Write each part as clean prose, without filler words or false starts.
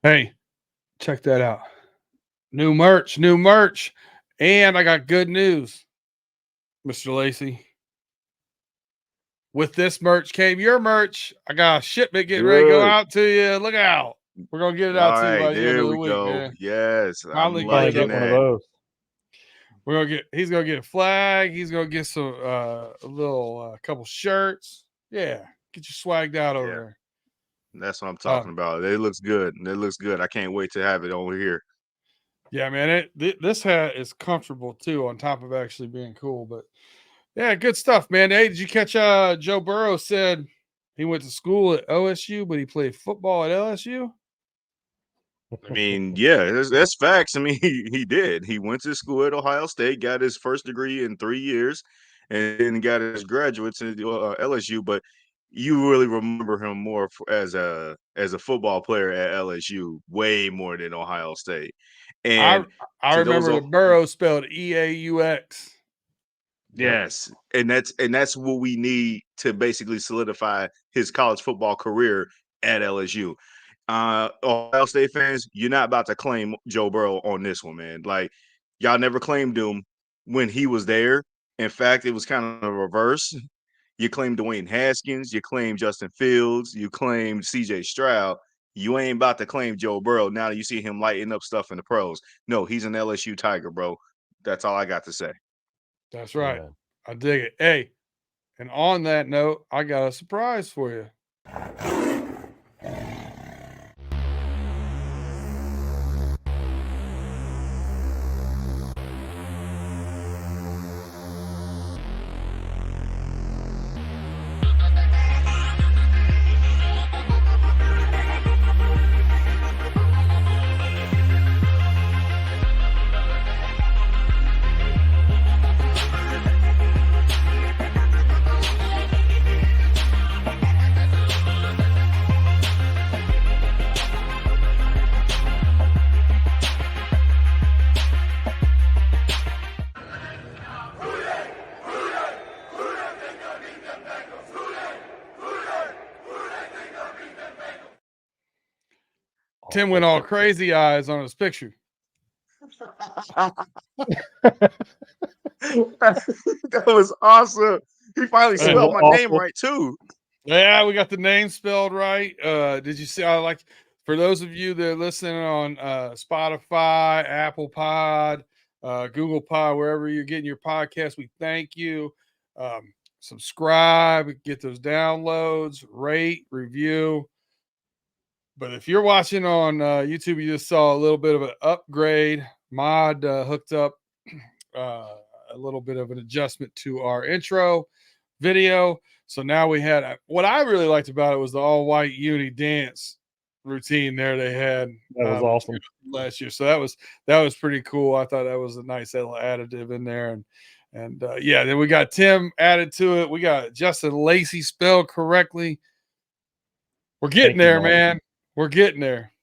Hey, check that out. New merch, new merch. And I got good news, Mr. Lacey. With this merch came your merch. I got a shipment getting ready to go Good. out to you. Look out. We're going to get it out All to you right, by the end there of the we week, go. man. Yes, I'm Finally Trying get to it liking up get one of there. that. those. He's gonna get a flag. He's gonna get some a little couple shirts. Yeah, get you swagged out over Yeah, there. that's what I'm talking about. It looks good. It looks good. I can't wait to have it over here. Yeah, man. This hat is comfortable too, on top of actually being cool. But yeah, good stuff, man. Hey, did you catch? Joe Burrow said he went to school at OSU, but he played football at LSU. I mean, yeah, that's facts. I mean, he did. He went to school at Ohio State, got his first degree in 3 years, and then got his graduates at LSU. But you really remember him more as a football player at LSU, way more than Ohio State. I And I to those, remember the Burrow spelled EAUX. Yep. yes, and that's what we need to basically solidify his college football career at LSU. Ohio State fans, you're not about to claim Joe Burrow on this one, man. Like, y'all never claimed him when he was there. In fact, it was kind of a reverse. You claimed Dwayne Haskins, you claimed Justin Fields, you claimed CJ Stroud. You ain't about to claim Joe Burrow now that you see him lighting up stuff in the pros. No, he's an LSU Tiger, bro. That's all I got to say. That's right. Yeah. I dig it. Hey, and on that note, I got a surprise for you. Tim went all crazy eyes on his picture. That was awesome. He finally That spelled was my name awful. right too. Yeah, we got the name spelled right. Did you see? I like for those of you that are listening on Spotify, Apple Pod, Google Pod, wherever you're getting your podcast, we thank you. Subscribe, get those downloads, rate, review. But if you're watching on YouTube, you just saw a little bit of an upgrade. Mod hooked up a little bit of an adjustment to our intro video. So now we had what I really liked about it was the all white uni dance routine there they had That was awesome. last year. So that was pretty cool. I thought that was a nice little additive in there. And yeah, then we got Tim added to it. We got Justin Lacey spelled correctly. We're getting Thank you, there, Mark. man. We're getting there.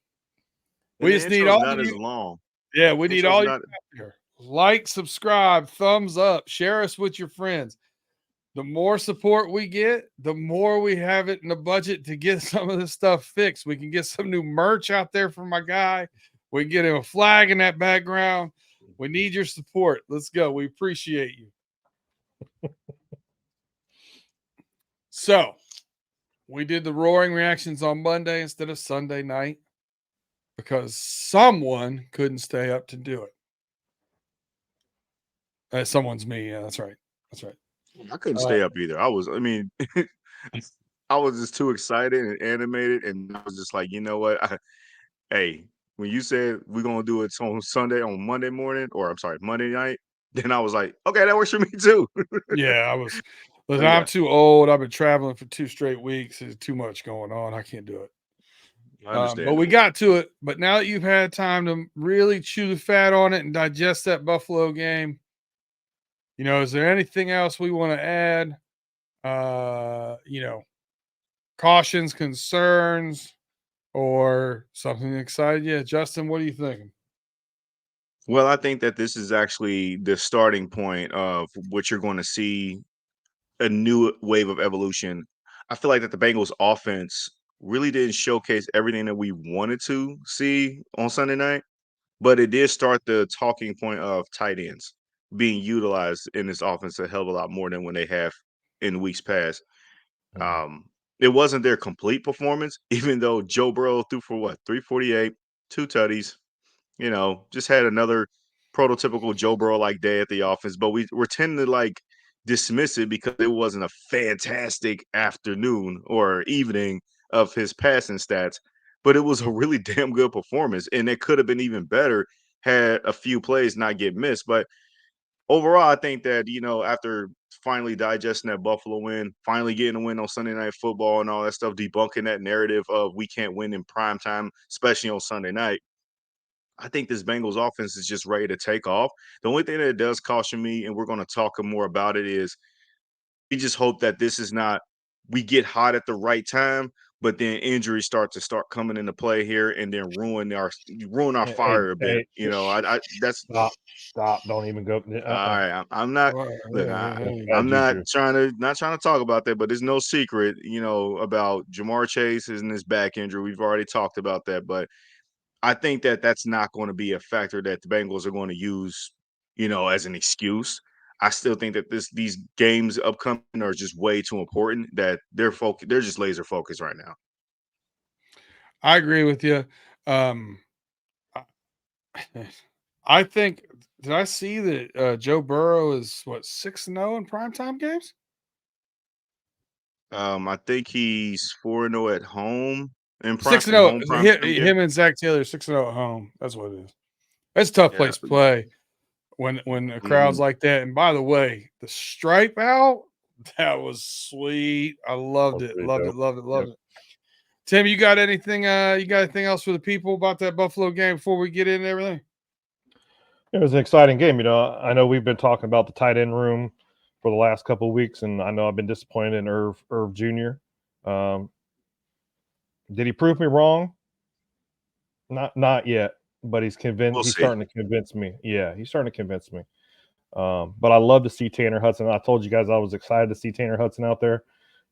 And We the just need intro's all not of as you. long. Yeah, we need Intro's all you not. out there. Like, subscribe, thumbs up, share us with your friends. The more support we get, the more we have it in the budget to get some of this stuff fixed. We can get some new merch out there for my guy. We can get him a flag in that background. We need your support. Let's go. We appreciate you. So, we did the roaring reactions on Monday instead of Sunday night because someone couldn't stay up to do it. Someone's me. Yeah, that's right. That's right. I couldn't stay up either. I mean, I was just too excited and animated, and I was just like, you know what? Hey, when you said we're gonna do it on Sunday, on Monday morning, or I'm sorry, Monday night, then I was like, okay, that works for me too. Yeah, I was. Listen, I'm Yeah, too old. I've been traveling for 2 straight weeks. There's too much going on. I can't do it. But we understandable. got to it. But now that you've had time to really chew the fat on it and digest that Buffalo game, is there anything else we want to add? Cautions, concerns, or something excited you? Justin, what are you thinking? Well, I think that this is actually the starting point of what you're going to see a new wave of evolution. I feel like that the Bengals offense really didn't showcase everything that we wanted to see on Sunday night, but it did start the talking point of tight ends being utilized in this offense a hell of a lot more than when they have in weeks past. Um, it wasn't their complete performance, even though Joe Burrow threw for what, 348, two tutties, just had another prototypical Joe Burrow like day at the offense. But we're tending to like dismiss it because it wasn't a fantastic afternoon or evening of his passing stats, but it was a really damn good performance. And it could have been even better had a few plays not get missed. But overall, I think that, after finally digesting that Buffalo win, finally getting a win on Sunday Night Football and all that stuff, debunking that narrative of we can't win in prime time, especially on Sunday night, I think this Bengals offense is just ready to take off. The only thing that does caution me, and we're going to talk more about it, is we just hope that this is not we get hot at the right time, but then injuries start coming into play here and then ruin our fire a bit. I that's Stop. Don't even go. all right. I'm not. Well, Look, Bad I'm not juju. trying to talk about that, but there's no secret, about Jamar Chase and his back injury. We've already talked about that, but I think that that's not going to be a factor that the Bengals are going to use, as an excuse. I still think that these games upcoming are just way too important that they're just laser focused right now. I agree with you. I I think did I see that Joe Burrow is what 6-0 in primetime games? I think he's 4-0 at home in prime in 6-0. home prime time game. Him and Zach Taylor 6-0 at home. That's what it is. That's a tough Yeah. place to play when a crowd's Mhm. like that. And by the way, the stripe out, that was sweet. I loved That's it. pretty Loved it. dope. Loved it. Yep. Loved it. Tim, you got anything else for the people about that Buffalo game before we get into everything? It was an exciting game. I know we've been talking about the tight end room for the last couple of weeks, and I know I've been disappointed in Irv Jr. Um, did he prove me wrong? Not yet, but he's convinced. We'll He's see. starting to convince me. Yeah, he's starting to convince me. But I love to see Tanner Hudson. I told you guys I was excited to see Tanner Hudson out there.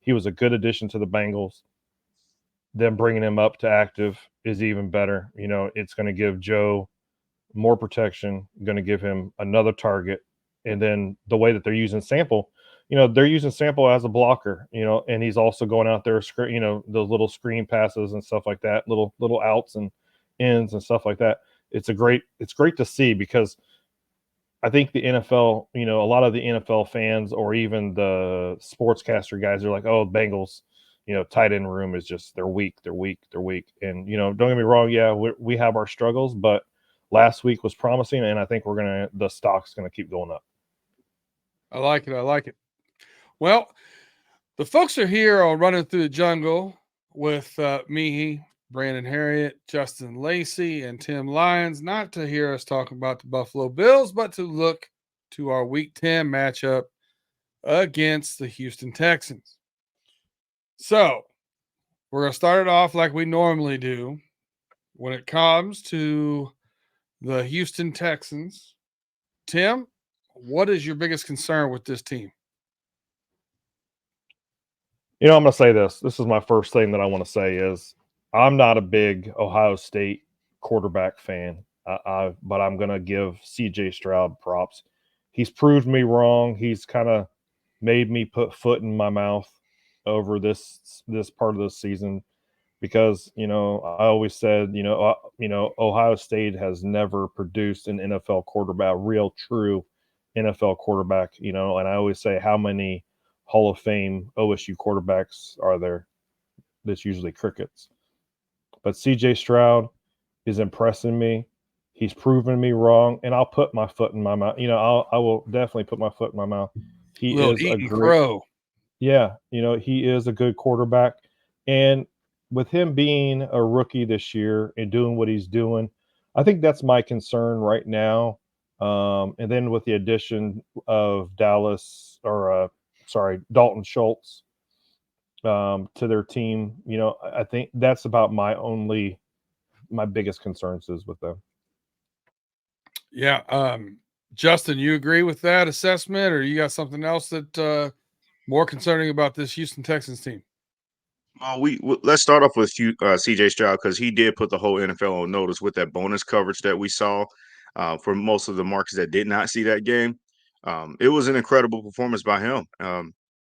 He was a good addition to the Bengals. Them bringing him up to active is even better. It's going to give Joe more protection, going to give him another target. And then the way that they're using Sample, they're using Sample as a blocker, and he's also going out there, those little screen passes and stuff like that, little outs and ins and stuff like that. It's great to see because I think the NFL, a lot of the NFL fans or even the sportscaster guys are like, oh, Bengals, tight end room is just they're weak. And don't get me wrong, yeah, we have our struggles, but last week was promising, and I think the stock's gonna keep going up. I like it. I like it. Well, the folks are here on Running Through the Jungle with me, Brandon Herriott, Justin Lacey, and Tim Lyons, not to hear us talk about the Buffalo Bills, but to look to our Week 10 matchup against the Houston Texans. So we're going to start it off like we normally do. When it comes to the Houston Texans, Tim, what is your biggest concern with this team? I'm going to say this. This is my first thing that I want to say is I'm not a big Ohio State quarterback fan, but I'm going to give C.J. Stroud props. He's proved me wrong. He's kind of made me put foot in my mouth over this part of the season because I always said Ohio State has never produced an NFL quarterback, real true NFL quarterback. And I always say how many Hall of Fame OSU quarterbacks are there? That's usually crickets. But C.J. Stroud is impressing me. He's proven me wrong, and I'll put my foot in my mouth. I will definitely put my foot in my mouth. He Little is a Eaton great. Crow. Yeah, he is a good quarterback. And with him being a rookie this year and doing what he's doing, I think that's my concern right now. And then with the addition of Dalton Schultz to their team, I think that's about my biggest concerns is with them. Yeah. Justin, you agree with that assessment, or you got something else that more concerning about this Houston Texans team? Let's start off with C.J. Stroud because he did put the whole NFL on notice with that bonus coverage that we saw for most of the markets that did not see that game. It was an incredible performance by him.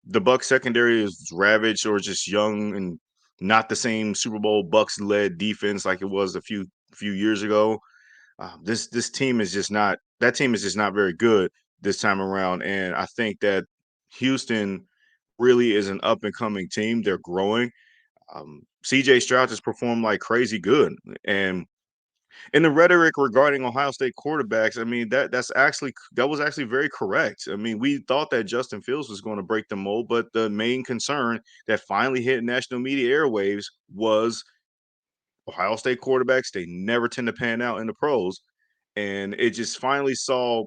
The Bucs secondary is ravaged or just young and not the same Super Bowl Bucs led defense like it was a few years ago. This team is just not that team is just not very good this time around, and I think that Houston really is an up and coming team. They're growing. CJ Stroud just performed like crazy good. And in the rhetoric regarding Ohio State quarterbacks, I mean that was actually very correct. I mean, we thought that Justin Fields was going to break the mold, but the main concern that finally hit national media airwaves was Ohio State quarterbacks. They never tend to pan out in the pros. And it just finally saw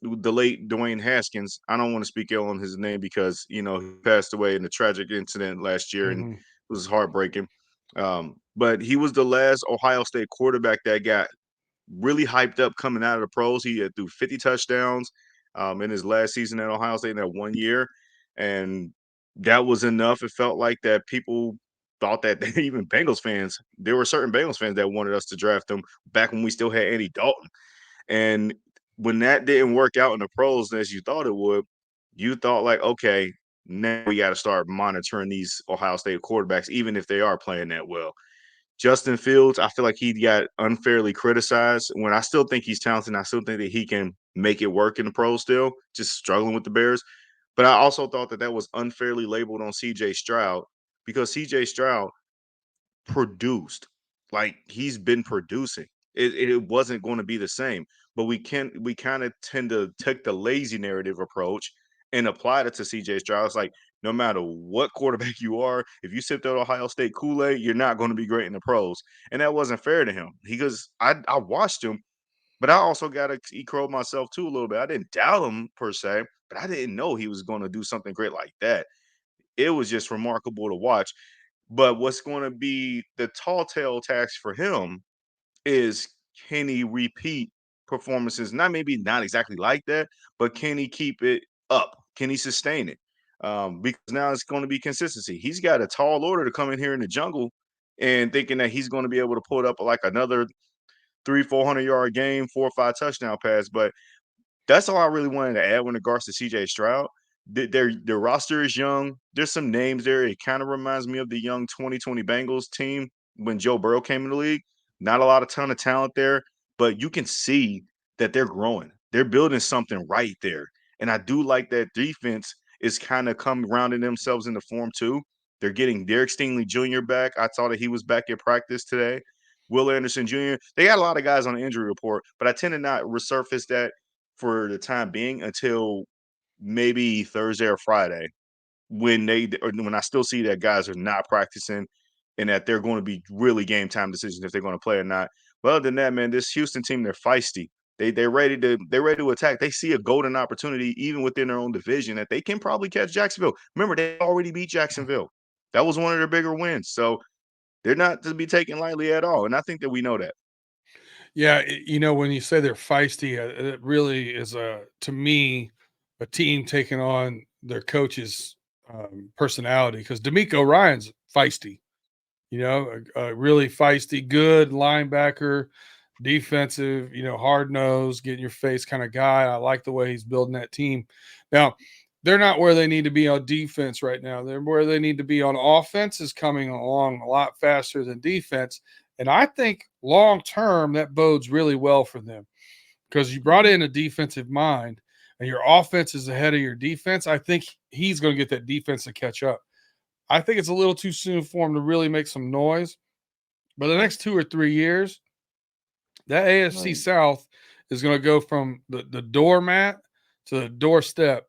the late Dwayne Haskins. I don't want to speak ill on his name because he passed away in a tragic incident last year, and it was heartbreaking. But he was the last Ohio State quarterback that got really hyped up coming out of the pros. He had threw 50 touchdowns in his last season at Ohio State in that 1 year, and that was enough. It felt like that people thought that even Bengals fans, there were certain Bengals fans that wanted us to draft him back when we still had Andy Dalton. And when that didn't work out in the pros as you thought it would, you thought like, okay, now we got to start monitoring these Ohio State quarterbacks, even if they are playing that well. Justin Fields, I feel like he got unfairly criticized when I still think he's talented. I still think that he can make it work in the pros still, just struggling with the Bears. But I also thought that was unfairly labeled on CJ Stroud because CJ Stroud produced. Like he's been producing. It wasn't going to be the same. But we kind of tend to take the lazy narrative approach and apply it to CJ Stroud. It's like no matter what quarterback you are, if you sip that Ohio State Kool-Aid, you're not going to be great in the pros. And that wasn't fair to him because I watched him, but I also got to crow myself too a little bit. I didn't doubt him per se, but I didn't know he was going to do something great like that. It was just remarkable to watch. But what's going to be the tall tale tax for him is can he repeat performances? Not exactly like that, but can he keep it up? Can he sustain it? Because now it's going to be consistency. He's got a tall order to come in here in the jungle and thinking that he's going to be able to pull it up like another 300-400 yard game, 4 or 5 touchdown pass. But that's all I really wanted to add when regards to CJ Stroud. Their roster is young. There's some names there. It kind of reminds me of the young 2020 Bengals team when Joe Burrow came in the league. Not a lot of ton of talent there, but you can see that they're growing. They're building something right there. And I do like that defense is kind of come rounding themselves into form too. They're getting Derek Stingley Jr. back. I saw that he was back at practice today. Will Anderson Jr. They got a lot of guys on the injury report, but I tend to not resurface that for the time being until maybe Thursday or Friday when I still see that guys are not practicing and that they're going to be really game time decisions if they're going to play or not. But other than that, man, this Houston team, they're feisty. They're ready to attack. They see a golden opportunity even within their own division that they can probably catch Jacksonville. Remember, they already beat Jacksonville. That was one of their bigger wins. So they're not to be taken lightly at all. And I think that we know that. Yeah, when you say they're feisty, it really is to me a team taking on their coach's personality because D'Amico Ryan's feisty. A really feisty, good linebacker, defensive, hard nosed, get in your face kind of guy. I like the way he's building that team. Now, they're not where they need to be on defense right now. They're where they need to be on offense is coming along a lot faster than defense. And I think long term that bodes really well for them because you brought in a defensive mind and your offense is ahead of your defense. I think he's going to get that defense to catch up. I think it's a little too soon for him to really make some noise. But the next 2 or 3 years, that AFC South is going to go from the doormat to the doorstep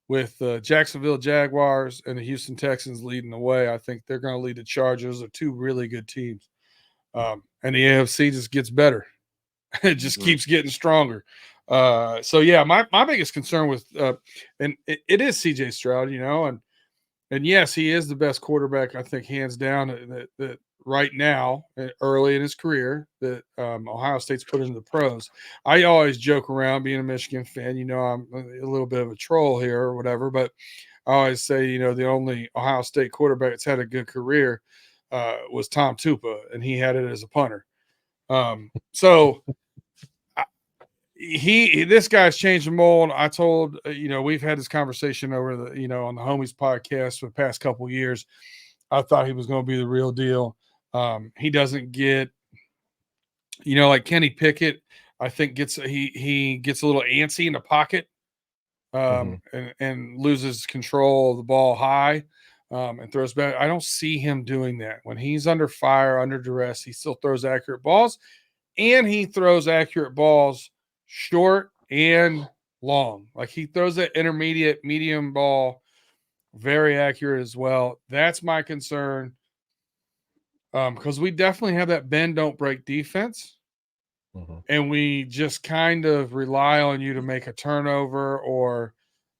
with the Jacksonville Jaguars and the Houston Texans leading the way. I think they're going to lead the charge. Those are 2 really good teams. And the AFC just gets better. It just keeps getting stronger. So, yeah, my biggest concern with and it is CJ Stroud, and yes, he is the best quarterback, I think, hands down, that right now, early in his career, that Ohio State's put into the pros. I always joke around being a Michigan fan. I'm a little bit of a troll here or whatever, but I always say, the only Ohio State quarterback that's had a good career was Tom Tupa, and he had it as a punter. So this guy's changed the mold. I told, we've had this conversation over on the Homies podcast for the past couple of years. I thought he was going to be the real deal. He doesn't get, like Kenny Pickett, I think he gets a little antsy in the pocket, and loses control of the ball high, and throws back. I don't see him doing that. When he's under fire, under duress, he still throws accurate balls, and he throws accurate balls short and long. Like he throws that intermediate, medium ball very accurate as well. That's my concern, because we definitely have that bend, don't break defense. And we just kind of rely on you to make a turnover or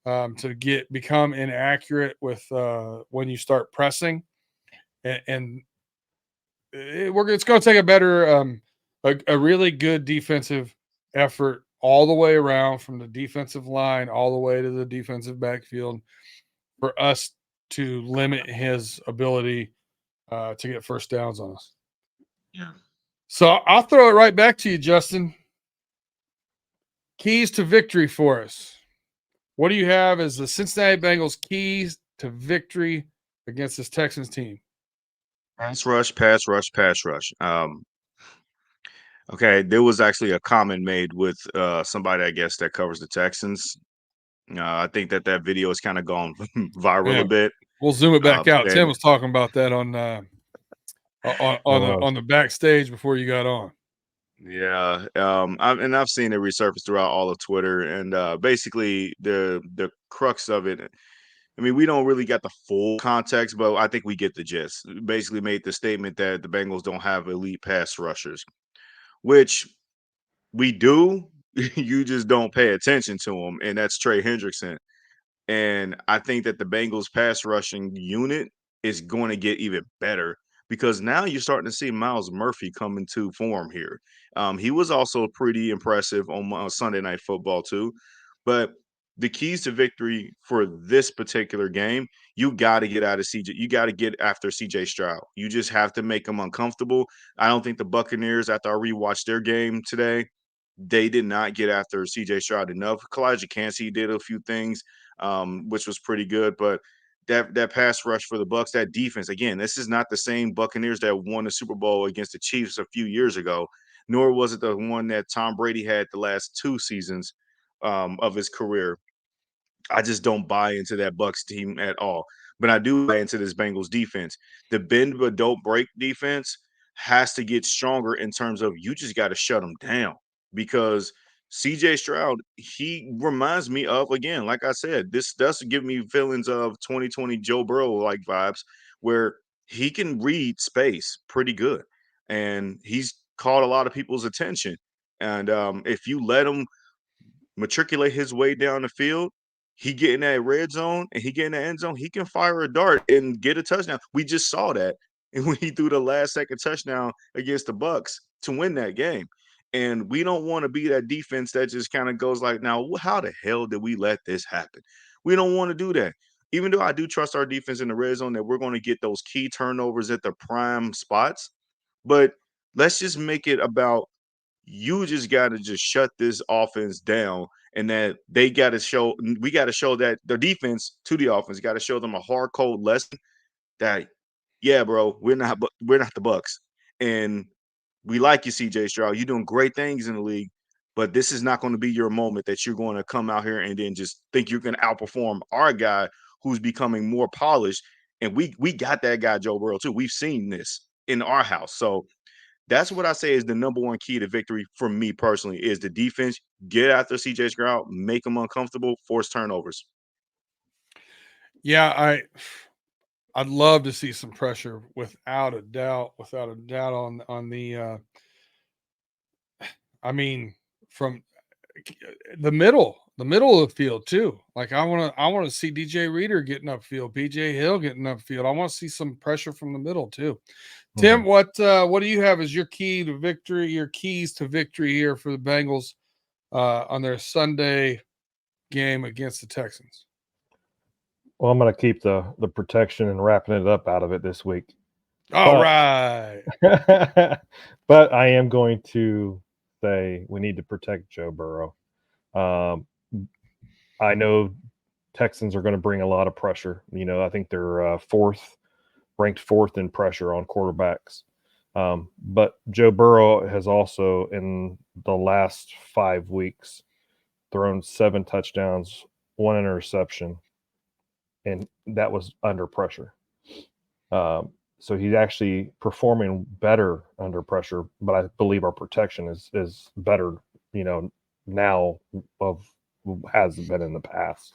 to become inaccurate with when you start pressing, and it's going to take a better a really good defensive effort all the way around from the defensive line all the way to the defensive backfield for us to limit his ability to get first downs on us. Yeah. So I'll throw it right back to you, Justin. Keys to victory for us. What do you have as the Cincinnati Bengals keys to victory against this Texans team? Pass rush, pass rush, pass rush. Okay, there was actually a comment made with somebody, I guess, that covers the Texans. I think that video has kind of gone viral a bit. We'll zoom it back out. And Tim was talking about that on the backstage before you got on. Yeah, I've seen it resurface throughout all of Twitter, and basically the crux of it. I mean, we don't really get the full context, but I think we get the gist. Basically, made the statement that the Bengals don't have elite pass rushers, which we do. You just don't pay attention to them, and that's Trey Hendrickson. And I think that the Bengals pass rushing unit is going to get even better because now you're starting to see Miles Murphy come into form here. He was also pretty impressive on Sunday Night Football too. But the keys to victory for this particular game, you got to get out of CJ. You got to get after CJ Stroud. You just have to make him uncomfortable. I don't think the Buccaneers, after I rewatched their game today, they did not get after CJ Stroud enough. Kalijah Kancey did a few things, which was pretty good, but that pass rush for the Bucs, that defense, again, this is not the same Buccaneers that won the Super Bowl against the Chiefs a few years ago, nor was it the one that Tom Brady had the last 2 seasons of his career. I just don't buy into that Bucs team at all. But I do buy into this Bengals defense. The bend but don't break defense has to get stronger in terms of you just got to shut them down because CJ Stroud, he reminds me of, again, like I said, this does give me feelings of 2020 Joe Burrow like vibes where he can read space pretty good. And he's caught a lot of people's attention. And if you let him matriculate his way down the field, he get in that red zone and he get in the end zone, he can fire a dart and get a touchdown. We just saw that. And when he threw the last second touchdown against the Bucs to win that game. And we don't want to be that defense that just kind of goes like, now, how the hell did we let this happen? We don't want to do that. Even though I do trust our defense in the red zone that we're going to get those key turnovers at the prime spots. But let's just make it about you just got to just shut this offense down and that they got to show we got to show that the defense to the offense got to show them a hard code lesson that yeah bro we're not the Bucs and we like you CJ Stroud, you're doing great things in the league, but this is not going to be your moment that you're going to come out here and then just think you're going to outperform our guy who's becoming more polished. And we got that guy Joe Burrow too. We've seen this in our house. So that's what I say is the number one key to victory for me personally is the defense. Get after CJ Stroud, make them uncomfortable, force turnovers. Yeah, I'd love to see some pressure without a doubt on the I mean from the middle of the field too. Like I want to see DJ Reader getting upfield, BJ Hill getting upfield. I want to see some pressure from the middle too. Tim, what do you have as your key to victory, your keys to victory here for the Bengals on their Sunday game against the Texans? Well, I'm going to keep the protection and wrapping it up out of it this week. All right. But I am going to say we need to protect Joe Burrow. I know Texans are going to bring a lot of pressure. I think they're ranked fourth in pressure on quarterbacks. But Joe Burrow has also, in the last 5 weeks, thrown 7 touchdowns, 1 interception, and that was under pressure. So he's actually performing better under pressure, but I believe our protection is better, now of hasn't been in the past.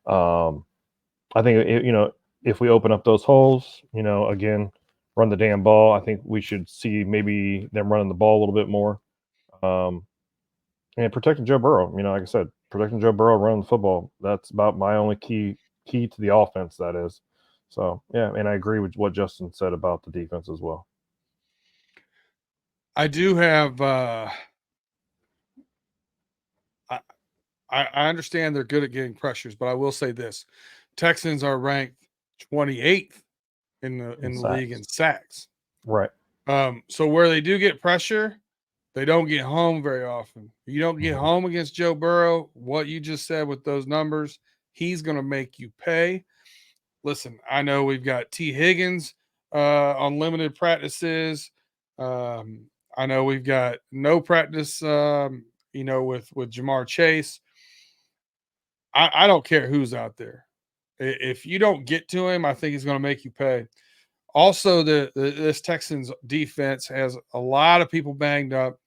I think if we open up those holes, again, run the damn ball. I think we should see maybe them running the ball a little bit more, and protecting Joe Burrow. Like I said, protecting Joe Burrow, running the football. That's about my only key to the offense. That is. So yeah, and I agree with what Justin said about the defense as well. I do have. I understand they're good at getting pressures, but I will say this: Texans are ranked 28th in the league in sacks. Right. So where they do get pressure, they don't get home very often. You don't get home against Joe Burrow. What you just said with those numbers, he's going to make you pay. Listen, I know we've got T. Higgins on limited practices. I know we've got no practice, with Jamar Chase. I don't care who's out there. If you don't get to him, I think he's going to make you pay. Also, this Texans defense has a lot of people banged up,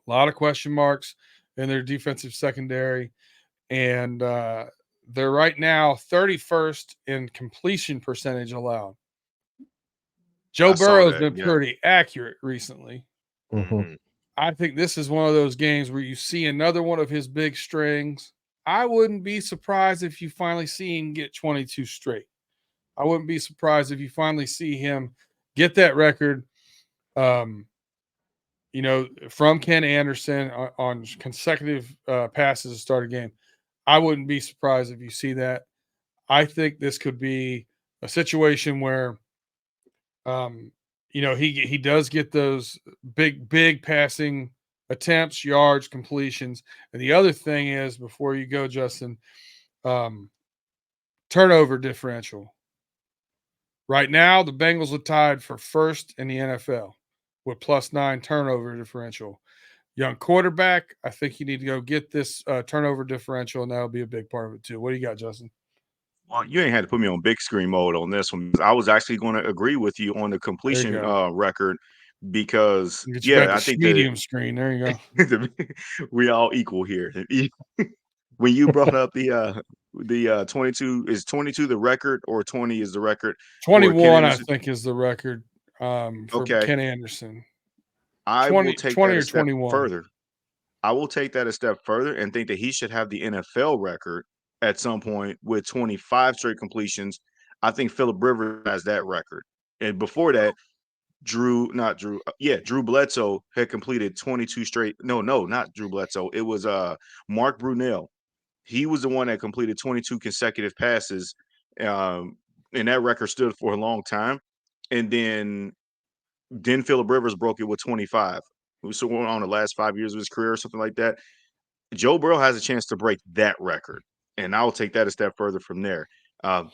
a lot of question marks in their defensive secondary, and they're right now 31st in completion percentage allowed. Joe Burrow's been pretty accurate recently. Mm-hmm. I think this is one of those games where you see another one of his big strings. I wouldn't be surprised if you finally see him get 22 straight. I wouldn't be surprised if you finally see him get that record, from Ken Anderson on consecutive passes to start a game. I wouldn't be surprised if you see that. I think this could be a situation where, he does get those big passing attempts, yards, completions. And the other thing is, before you go, Justin, turnover differential. Right now, the Bengals are tied for first in the NFL with +9 turnover differential. Young quarterback, I think you need to go get this turnover differential, and that'll be a big part of it too. What do you got, Justin? Well, you ain't had to put me on big screen mode on this one. I was actually going to agree with you on the completion record because, I think medium screen. There you go. We all equal here. When you brought up the 22, is 22 the record or 20 is the record? 21, I think, is the record for Okay. Ken Anderson. I 20, will take 20 that or a step 21. further. I will take that a step further and think that he should have the NFL record at some point with 25 straight completions. I think Phillip Rivers has that record. And before that, Drew Bledsoe had completed 22 straight. No, not Drew Bledsoe. It was Mark Brunell. He was the one that completed 22 consecutive passes. And that record stood for a long time. And then Phillip Rivers broke it with 25. So on the last 5 years of his career or something like that. Joe Burrow has a chance to break that record, and I'll take that a step further from there. I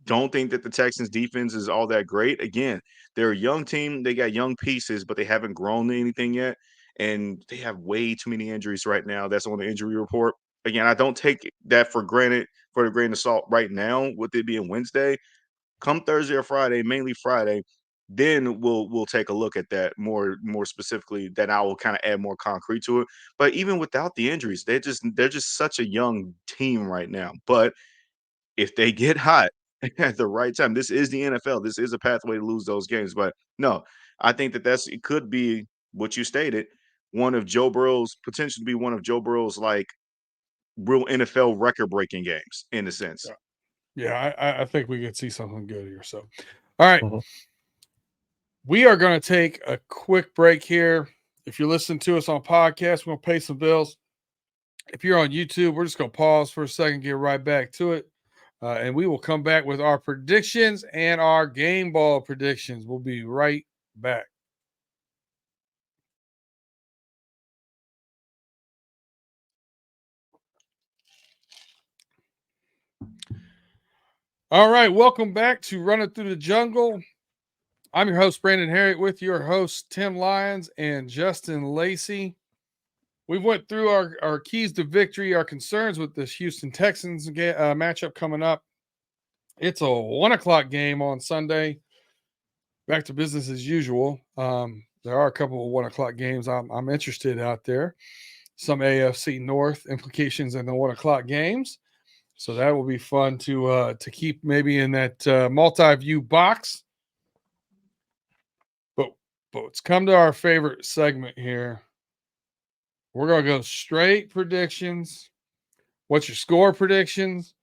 don't think that the Texans defense is all that great. Again, they're a young team. They got young pieces, but they haven't grown to anything yet, and they have way too many injuries right now. That's on the injury report. Again, I don't take that for granted, for a grain of salt right now, with it being Wednesday. Come Thursday or Friday, mainly Friday, then we'll take a look at that more specifically. Then I will kind of add more concrete to it. But even without the injuries, they're just such a young team right now. But if they get hot at the right time, this is the NFL. This is a pathway to lose those games. But no, I think that it could be what you stated, potentially be one of Joe Burrow's like real NFL record breaking games in a sense. Yeah, I think we could see something good here. So, all right. Mhm. We are going to take a quick break here. If you're listening to us on podcast, we're going to pay some bills. If you're on YouTube, we're just going to pause for a second, get right back to it. And we will come back with our predictions and our game ball predictions. We'll be right back. All right, welcome back to Running Through the Jungle. I'm your host, Brandon Herriott, with your hosts, Tim Lyons and Justin Lacey. We went through our keys to victory, our concerns with this Houston Texans matchup coming up. It's a 1 o'clock game on Sunday. Back to business as usual. There are a couple of 1 o'clock games I'm interested out there. Some AFC North implications in the 1 o'clock games. So that will be fun to keep maybe in that multi-view box. But it's come to our favorite segment here. We're going to go straight predictions. What's your score predictions?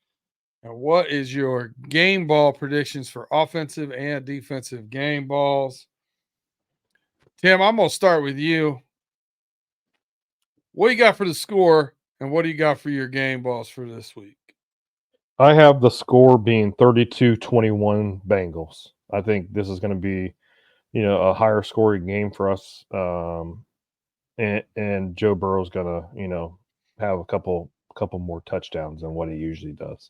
And what is your game ball predictions for offensive and defensive game balls? Tim, I'm going to start with you. What do you got for the score, and what do you got for your game balls for this week? I have the score being 32-21 Bengals. I think this is going to be, a higher scoring game for us. And Joe Burrow's going to, have a couple more touchdowns than what he usually does.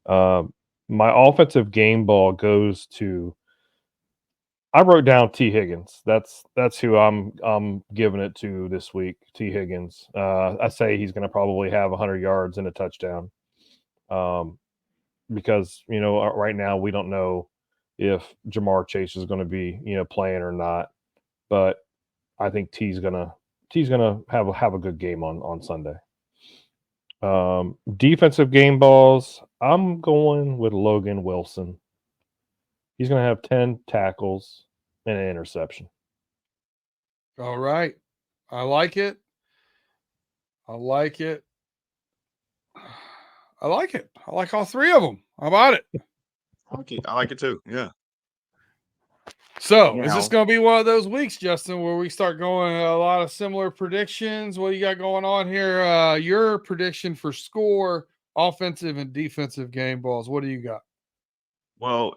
My offensive game ball goes to. I wrote down T. Higgins. That's who I'm giving it to this week. T. Higgins. I say he's going to probably have 100 yards and a touchdown. Because right now we don't know if Jamar Chase is going to be playing or not, but I think T's gonna have a good game on Sunday. Defensive game balls. I'm going with Logan Wilson. He's going to have 10 tackles and an interception. All right. I like it. I like all three of them. How about it? I like it too. Yeah. So, is this going to be one of those weeks, Justin, where we start going a lot of similar predictions? What do you got going on here? Your prediction for score, offensive and defensive game balls. What do you got? Well,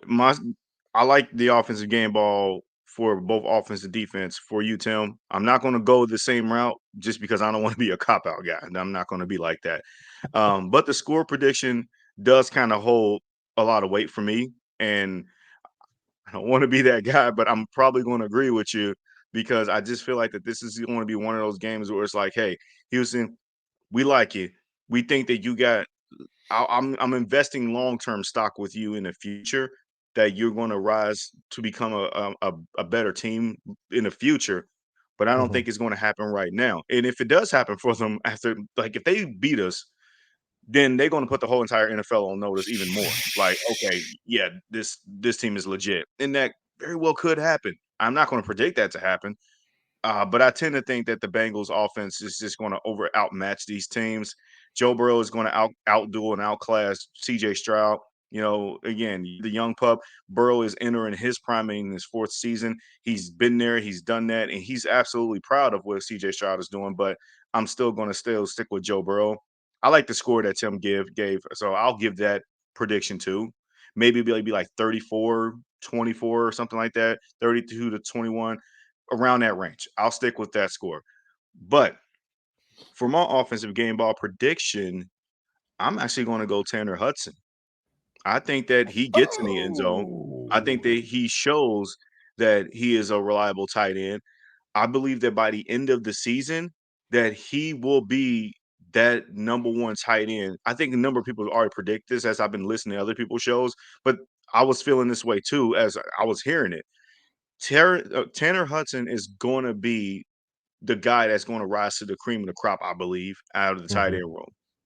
I like the offensive game ball for both offense and defense. For you, Tim, I'm not going to go the same route just because I don't want to be a cop out guy. I'm not going to be like that. But the score prediction does kind of hold a lot of weight for me, and I don't want to be that guy, but I'm probably going to agree with you because I just feel like that this is going to be one of those games where it's like, hey, Houston, we like you. We think that you got I'm investing long-term stock with you in the future that you're going to rise to become a better team in the future. But I don't think it's going to happen right now. And if it does happen for them after, like, if they beat us, then they're going to put the whole entire NFL on notice even more. Like, okay, yeah, this team is legit, and that very well could happen. I'm not going to predict that to happen, but I tend to think that the Bengals offense is just going to outmatch these teams. Joe Burrow is going to outdo and outclass CJ Stroud. Again, the young pup, Burrow is entering his prime in his fourth season. He's been there, he's done that, and he's absolutely proud of what CJ Stroud is doing. But I'm still going to stick with Joe Burrow. I like the score that Tim gave, so I'll give that prediction too. Maybe it'll be like 34-24 or something like that, 32-21 around that range. I'll stick with that score. But for my offensive game ball prediction, I'm actually going to go Tanner Hudson. I think that he gets in the end zone. I think that he shows that he is a reliable tight end. I believe that by the end of the season, that he will be that number one tight end. I think a number of people already predict this as I've been listening to other people's shows, but I was feeling this way too as I was hearing it. Tanner Hudson is going to be the guy that's going to rise to the cream of the crop, I believe, out of the tight end room.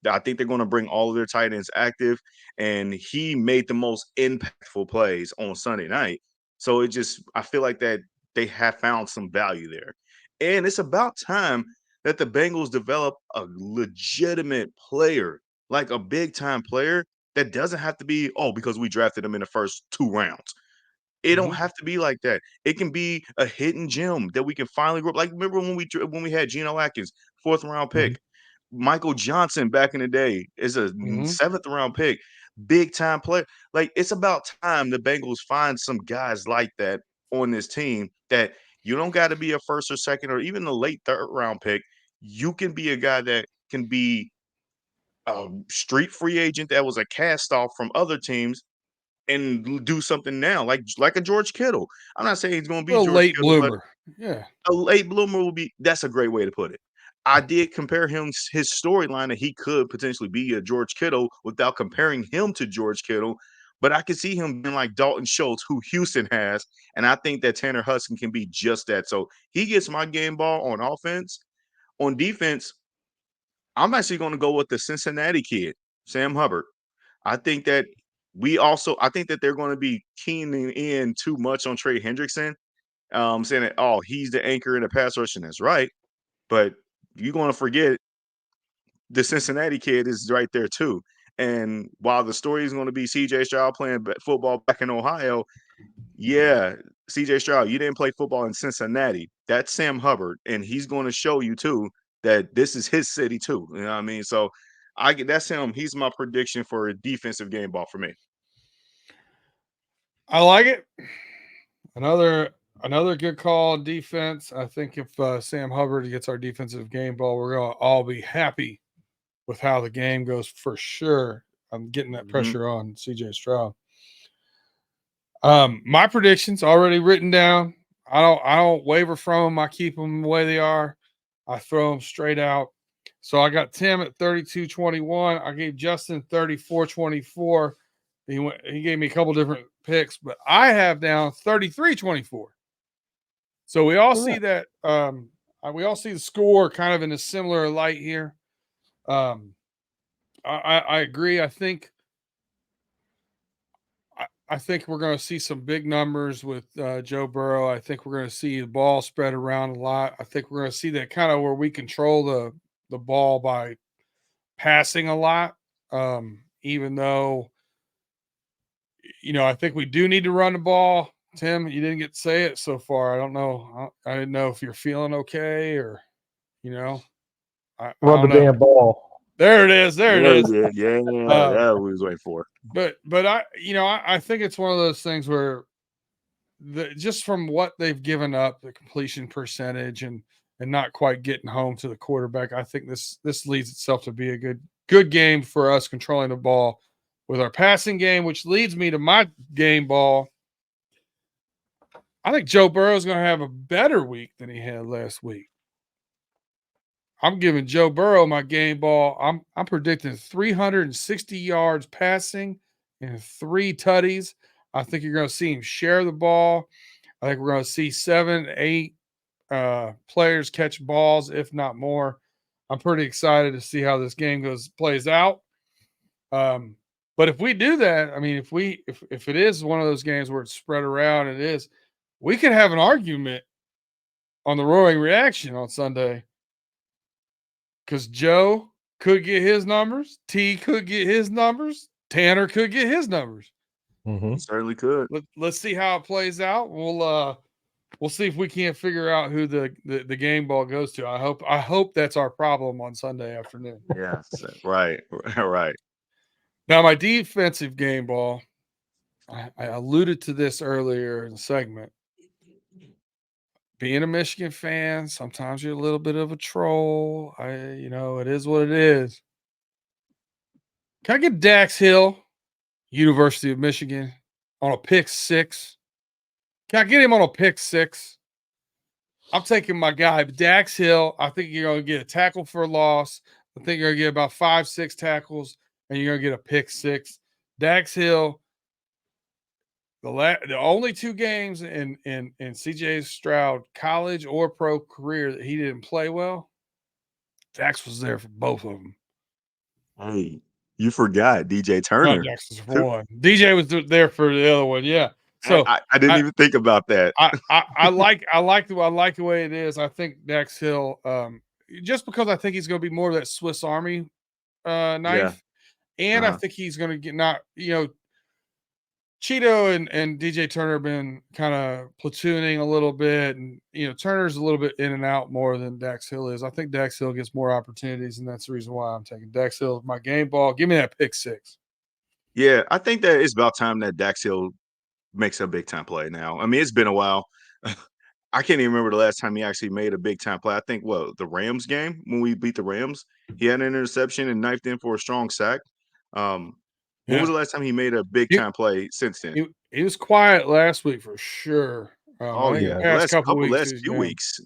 I think they're going to bring all of their tight ends active, and he made the most impactful plays on Sunday night. So I feel like that they have found some value there. And it's about time that the Bengals develop a legitimate player, like a big time player that doesn't have to be, because we drafted him in the first 2 rounds. It don't have to be like that. It can be a hidden gem that we can finally grow up. Like, remember when we had Geno Atkins, 4th round pick? Michael Johnson back in the day is a Mhm. 7th round pick, big time player. Like, it's about time the Bengals find some guys like that on this team that you don't got to be a first or second or even a late 3rd round pick. You can be a guy that can be a street free agent that was a cast off from other teams and do something now, like a George Kittle. I'm not saying he's going to be Little George late Kittle, but bloomer. Yeah. a late bloomer will be. That's a great way to put it. I did compare his storyline that he could potentially be a George Kittle without comparing him to George Kittle, but I could see him being like Dalton Schultz, who Houston has, and I think that Tanner Hudson can be just that. So he gets my game ball on offense. On defense, I'm actually going to go with the Cincinnati kid, Sam Hubbard. I think that I think that they're going to be keening in too much on Trey Hendrickson, saying that, oh, he's the anchor in the pass rush, and that's right. But you're going to forget the Cincinnati kid is right there too. And while the story is going to be CJ Stroud playing football back in Ohio, yeah, CJ Stroud, you didn't play football in Cincinnati. That's Sam Hubbard, and he's going to show you too that this is his city too. You know what I mean? So that's him. He's my prediction for a defensive game ball for me. I like it. Another good call on defense. I think if Sam Hubbard gets our defensive game ball, we're going to all be happy with how the game goes for sure. I'm getting that pressure on CJ Stroud. My predictions already written down. I don't waver from them. I keep them the way they are. I throw them straight out. So I got Tim at 32-21. I gave Justin 34-24. He gave me a couple different picks, but I have down 33-24. So we all see that we all see the score kind of in a similar light here. I agree. I think we're going to see some big numbers with Joe Burrow. I think we're going to see the ball spread around a lot. I think we're going to see that kind of where we control the ball by passing a lot. Even though, I think we do need to run the ball. Tim, you didn't get to say it so far. I don't know. I didn't know if you're feeling okay or, I Run the don't know. damn ball. There it is. There it is. Yeah, that we was waiting for. But I think it's one of those things where just from what they've given up, the completion percentage and not quite getting home to the quarterback, I think this leads itself to be a good game for us controlling the ball with our passing game, which leads me to my game ball. I think Joe Burrow is going to have a better week than he had last week. I'm giving Joe Burrow my game ball. I'm predicting 360 yards passing and 3 tutties. I think you're going to see him share the ball. I think we're going to see 7, 8 players catch balls, if not more. I'm pretty excited to see how this game plays out. But if we do that, I mean, if it is one of those games where it's spread around, we could have an argument on the Roaring Reaction on Sunday. Because Joe could get his numbers, T could get his numbers, Tanner could get his numbers. Mm-hmm. Certainly could. Let's see how it plays out. We'll see if we can't figure out who the game ball goes to. I hope that's our problem on Sunday afternoon. Yeah, right. Now my defensive game ball, I alluded to this earlier in the segment. Being a Michigan fan, sometimes you're a little bit of a troll. It is what it is. Can I get Dax Hill, University of Michigan, on a pick 6? Can I get him on a pick 6? I'm taking my guy, Dax Hill. I think you're going to get a tackle for a loss. I think you're going to get about 5-6 tackles, and you're going to get a pick 6. Dax Hill, the only 2 games in CJ Stroud college or pro career that he didn't play well, Dax was there for both of them. Hey, you forgot DJ Turner. Dax was for one. DJ was there for the other one. Yeah. So I didn't even think about that. I like the way it is. I think Dax Hill, just because I think he's going to be more of that Swiss Army knife, and I think he's going to get Cheeto and DJ Turner have been kind of platooning a little bit, and Turner's a little bit in and out more than Dax Hill is. I think Dax Hill gets more opportunities, and that's the reason why I'm taking Dax Hill as my game ball. Give me that pick 6. Yeah, I think that it's about time that Dax Hill makes a big time play now. I mean, it's been a while. I can't even remember the last time he actually made a big time play. I think the Rams game when we beat the Rams, he had an interception and knifed in for a strong sack. When was Yeah, the last time he made a big he, time play since then? he was quiet last week for sure. Oh I think the yeah, Yeah. the past couple weeks, last he's few been. weeks.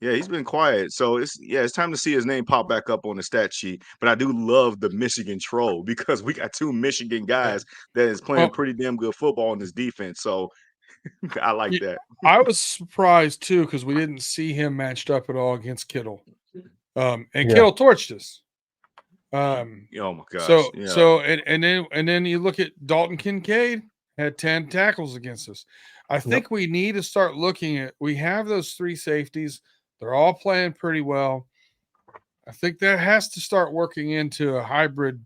Yeah, he's been quiet. So it's time to see his name pop back up on the stat sheet. But I do love the Michigan troll because we got 2 Michigan Yeah. guys that is playing Well, pretty damn good football in this defense. So I like that. I was surprised too because we didn't see him matched up at all against Kittle, and Yeah. Kittle torched us. Oh my gosh. So Yeah. so and then you look at Dalton Kincaid had 10 tackles against us. I think we need to start looking at. We have those 3 safeties. They're all playing pretty well. I think that has to start working into a hybrid,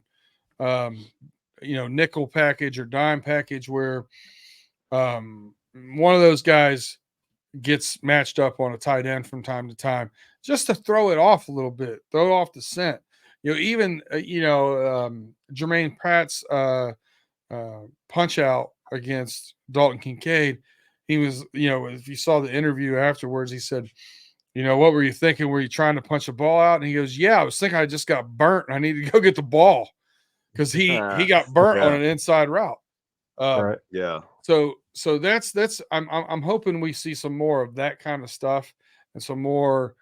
nickel package or dime package where one of those guys gets matched up on a tight end from time to time just to throw it off a little bit, throw off the scent. Even Jermaine Pratt's punch out against Dalton Kincaid, he was, if you saw the interview afterwards, he said, what were you thinking? Were you trying to punch a ball out? And he goes, yeah, I was thinking I just got burnt. And I needed to go get the ball because he got burnt on Yeah. an inside route. Right. Yeah. So that's I'm hoping we see some more of that kind of stuff and some more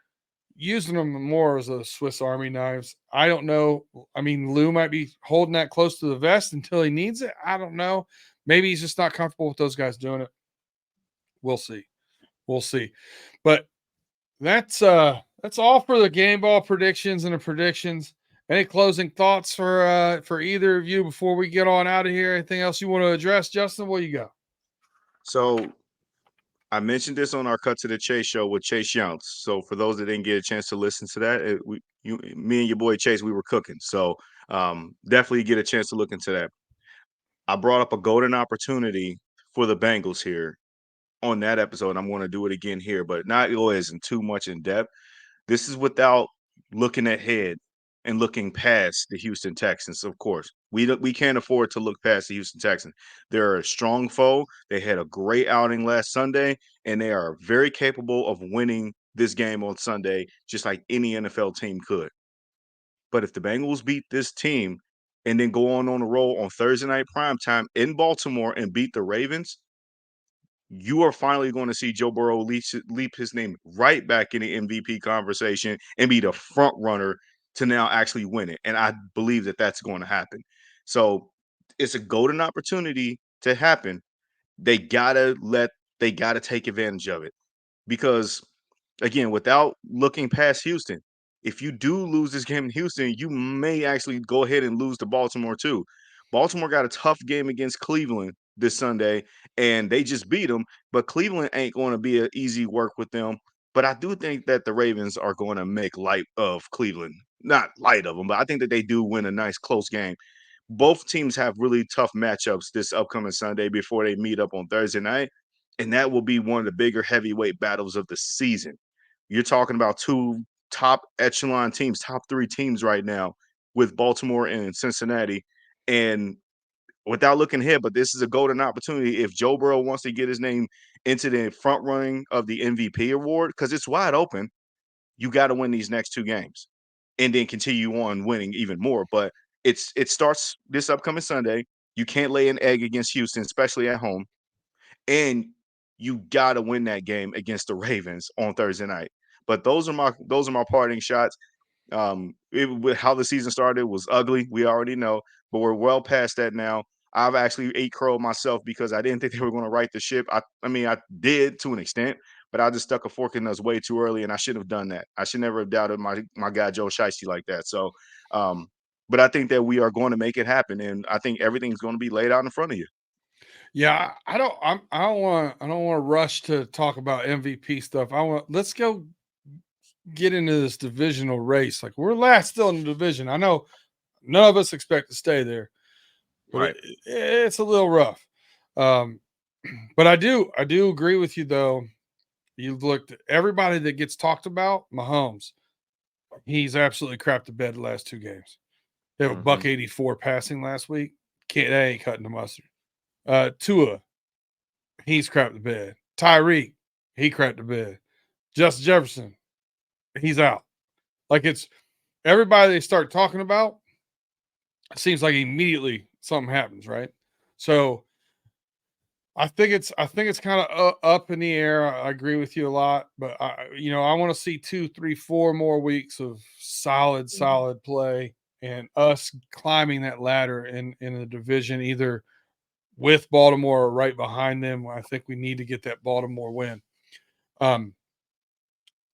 using them more as a Swiss Army knives. I don't know. I mean, Lou might be holding that close to the vest until he needs it. I don't know. Maybe he's just not comfortable with those guys doing it. We'll see. We'll see. But that's all for the game ball predictions and the predictions. Any closing thoughts for either of you before we get on out of here? Anything else you want to address, Justin? What you got? So I mentioned this on our Cut to the Chase show with Chase Younts. So for those that didn't get a chance to listen to that, me and your boy Chase, we were cooking. So definitely get a chance to look into that. I brought up a golden opportunity for the Bengals here on that episode. I'm going to do it again here, but not always in too much in depth. This is without looking ahead and looking past the Houston Texans, of course. We can't afford to look past the Houston Texans. They're a strong foe. They had a great outing last Sunday, and they are very capable of winning this game on Sunday, just like any NFL team could. But if the Bengals beat this team and then go on a roll on Thursday night primetime in Baltimore and beat the Ravens, you are finally going to see Joe Burrow leap his name right back in the MVP conversation and be the front runner to now actually win it. And I believe that that's going to happen. So it's a golden opportunity to happen. They gotta take advantage of it because again, without looking past Houston, if you do lose this game in Houston, you may actually go ahead and lose to Baltimore too. Baltimore got a tough game against Cleveland this Sunday, and they just beat them. But Cleveland ain't going to be an easy work with them. But I do think that the Ravens are going to make light of Cleveland. Not light of them, but I think that they do win a nice close game. Both teams have really tough matchups this upcoming Sunday before they meet up on Thursday night. And that will be one of the bigger heavyweight battles of the season. You're talking about 2 top echelon teams, top 3 teams right now with Baltimore and Cincinnati. And without looking ahead, but this is a golden opportunity if Joe Burrow wants to get his name into the front running of the MVP award, because it's wide open. You got to win these next 2 games and then continue on winning even more. But it starts this upcoming Sunday. You can't lay an egg against Houston, especially at home. And you got to win that game against the Ravens on Thursday night. But those are my parting shots. With how the season started was ugly. We already know, but we're well past that now. I've actually ate crow myself because I didn't think they were going to right the ship. I mean, I did to an extent, but I just stuck a fork in us way too early, and I shouldn't have done that. I should never have doubted my guy Joe Shiesty like that. So, but I think that we are going to make it happen, and I think everything's going to be laid out in front of you. Yeah, I don't want to rush to talk about MVP stuff. Let's go get into this divisional race. Like we're last still in the division. I know none of us expect to stay there, but Right. it's a little rough. But I do agree with you though. You looked at everybody that gets talked about, Mahomes. He's absolutely crapped the bed the last 2 games. They have a buck 84 passing last week. They ain't cutting the mustard. Tua, he's crapped the bed. Tyreek, he crapped the bed. Justin Jefferson, he's out. Like it's everybody they start talking about, it seems like immediately something happens, right? So I think it's kind of up in the air. I agree with you a lot, but I want to see 2, 3, 4 more weeks of solid play and us climbing that ladder in the division, either with Baltimore or right behind them. I think we need to get that Baltimore win. I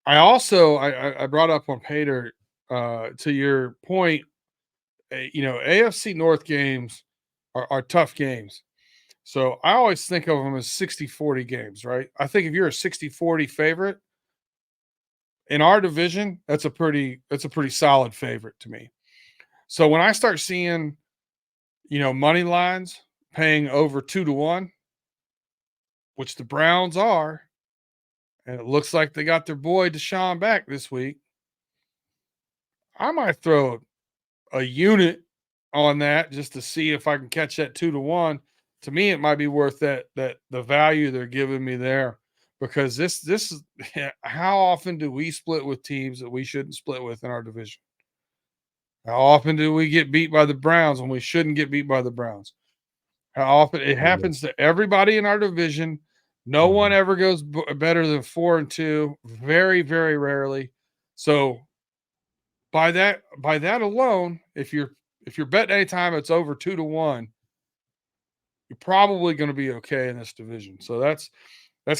also I brought up on Pater to your point. AFC North games are tough games. So I always think of them as 60-40 games, right? I think if you're a 60-40 favorite in our division, that's a pretty solid favorite to me. So when I start seeing, money lines paying over 2-1, which the Browns are, and it looks like they got their boy Deshaun back this week, I might throw a unit on that just to see if I can catch that 2-1. To me, it might be worth that the value they're giving me there, because this is how often do we split with teams that we shouldn't split with in our division? How often do we get beat by the Browns when we shouldn't get beat by the Browns? How often it happens to everybody in our division? No one ever goes better than 4-2. Very, very rarely. So by that alone, if you're betting anytime it's over 2-1, you're probably going to be okay in this division. So that's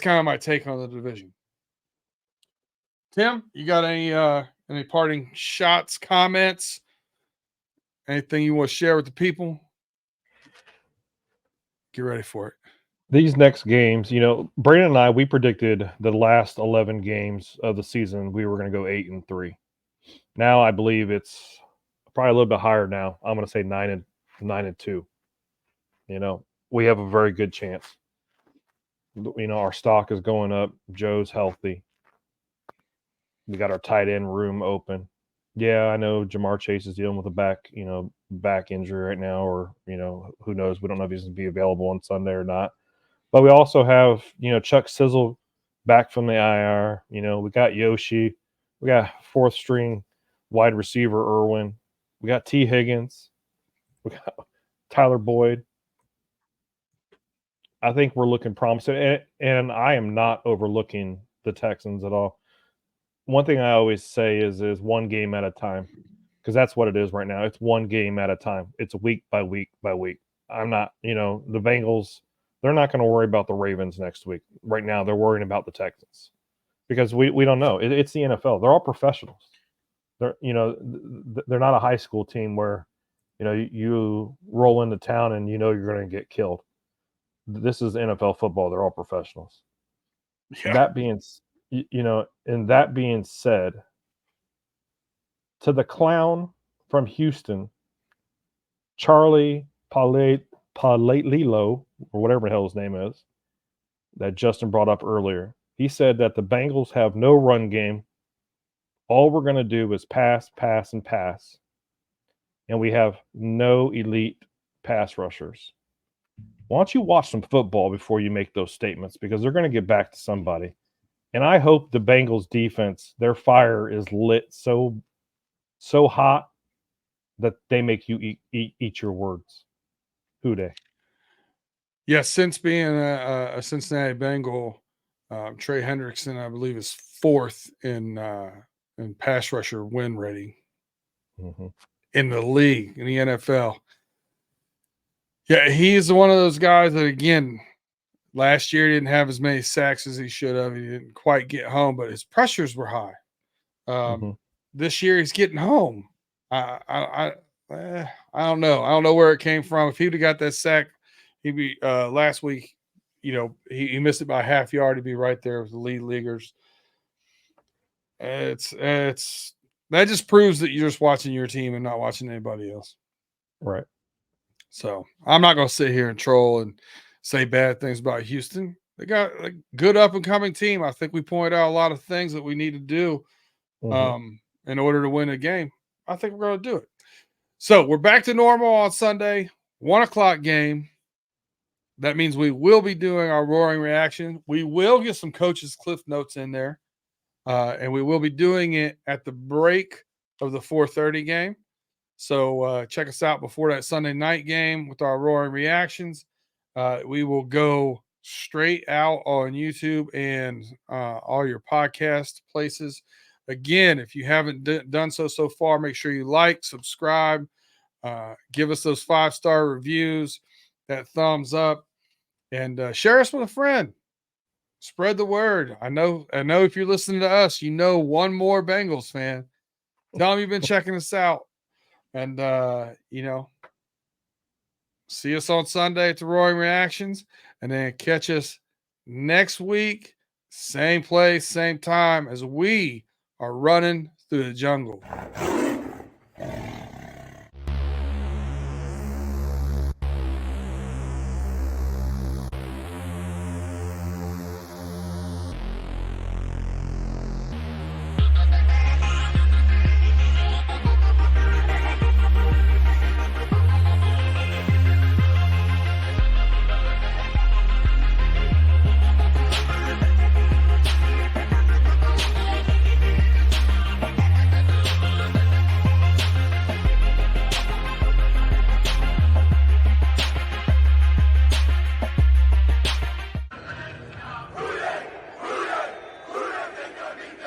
kind of my take on the division. Tim, you got any parting shots, comments, anything you want to share with the people? Get ready for it. These next games, Brandon and I, we predicted the last 11 games of the season we were going to go 8-3. Now I believe it's probably a little bit higher now. I'm going to say 9-2. We have a very good chance. Our stock is going up. Joe's healthy. We got our tight end room open. Yeah, I know Jamar Chase is dealing with a back injury right now, or who knows? We don't know if he's going to be available on Sunday or not. But we also have Chuck Sizzle back from the IR. We got Yoshi. We got 4th string wide receiver Irwin. We got T. Higgins. We got Tyler Boyd. I think we're looking promising, and I am not overlooking the Texans at all. One thing I always say is one game at a time, because that's what it is right now. It's one game at a time. It's week by week by week. I'm not, the Bengals, they're not going to worry about the Ravens next week. Right now, they're worrying about the Texans, because we don't know. It's the NFL. They're all professionals. They're not a high school team where you roll into town and you're going to get killed. This is NFL football. They're all professionals. Yeah. That being said, to the clown from Houston, Charlie Paletilo, or whatever the hell his name is, that Justin brought up earlier, he said that the Bengals have no run game. All we're going to do is pass, pass, and pass. And we have no elite pass rushers. Why don't you watch some football before you make those statements? Because they're going to get back to somebody. And I hope the Bengals defense, their fire is lit so hot that they make you eat your words. Who they? Yes, since being a Cincinnati Bengal, Trey Hendrickson, I believe, is 4th in pass rusher win rating in the league, in the NFL. Yeah, he's one of those guys that, again, last year he didn't have as many sacks as he should have. He didn't quite get home, but his pressures were high. This year he's getting home. I don't know. I don't know where it came from. If he would have got that sack, he'd be last week. He missed it by half yard. He'd be right there with the lead leaguers. It's that just proves that you're just watching your team and not watching anybody else. Right. So I'm not going to sit here and troll and say bad things about Houston. They got a good up and coming team. I think we pointed out a lot of things that we need to do in order to win a game. I think we're going to do it. So we're back to normal on Sunday, 1:00 game. That means we will be doing our roaring reaction. We will get some coaches' cliff notes in there, and we will be doing it at the break of the 4:30 game. So check us out before that Sunday night game with our roaring reactions. We will go straight out on YouTube and all your podcast places. Again, if you haven't done so far, make sure you like, subscribe, give us those 5-star reviews, that thumbs up, and share us with a friend. Spread the word. I know if you're listening to us, you know one more Bengals fan. Tell them you've been checking us out. And, see us on Sunday at the Roaring Reactions, and then catch us next week, same place, same time, as we are running through the jungle.